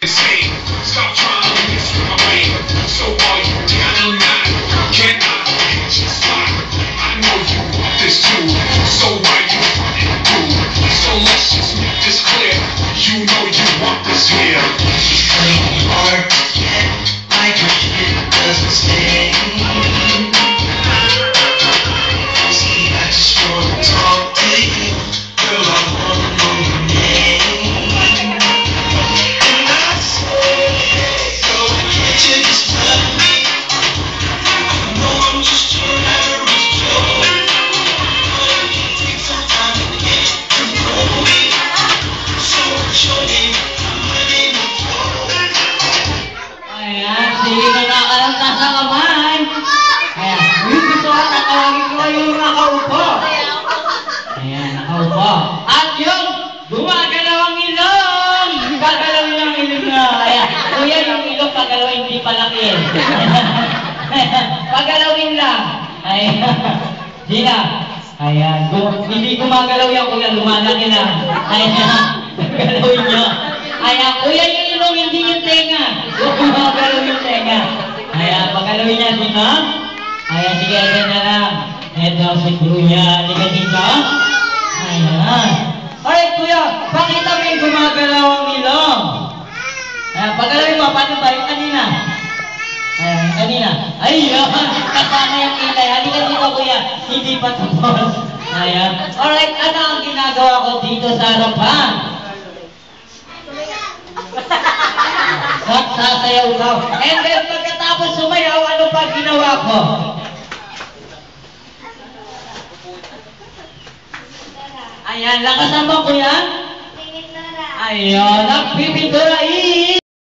Stop trying to mess with my brain. So are you down or not? Can I hit your spot? I know you want this too. So why you running through? So let's just make this clear. You know you want this here. It's pretty hard to get like your shit doesn't stay. See, I just wanna talk to you, girl. I wanna know your name. And I say, girl, can't you just tell me? I know I'm just your average Joe. But it can take some time to get to know me. So what's your name? My name is Joe. Ayan, sige na nakalanta sa kamay. Ayan, yung gusto ko tatawagin ko yung nakaupo. Ayan, nakaupo. At yung gumagalaw ang ilong. Gagalawin ang ilong na. Ayan, kuya yung ilong pagalawin, hindi palaki. Pagalawin lang. Ayan, sina. Ayan, hindi gumagalaw yan kuya, lumalaki na. Ayan, gagalawin nyo. Ayan, kuya yung ilong, hindi yung tenga. Gumagalaw yung tenga. Ayan, pagalawin niya dito. Ayan, sige, ayan na lang. Ito si kuya, liga dito. Ayan. Alright kuya, pakita mo yung gumagalaw ang ilong. Ayan, pagalawin mo, paano ba yung kanina? Ayan, kanina. Ayun, kasama yung kilay. Halika dito kuya, hindi pa tapos. Ayan. Alright, ano ang ginagawa ko dito sa harapan? Sasayaw daw. And then pagkatapos sumayaw, ano pa ginawa ko? Ayan, lakasan mo kuya? Ayun, nagpipintura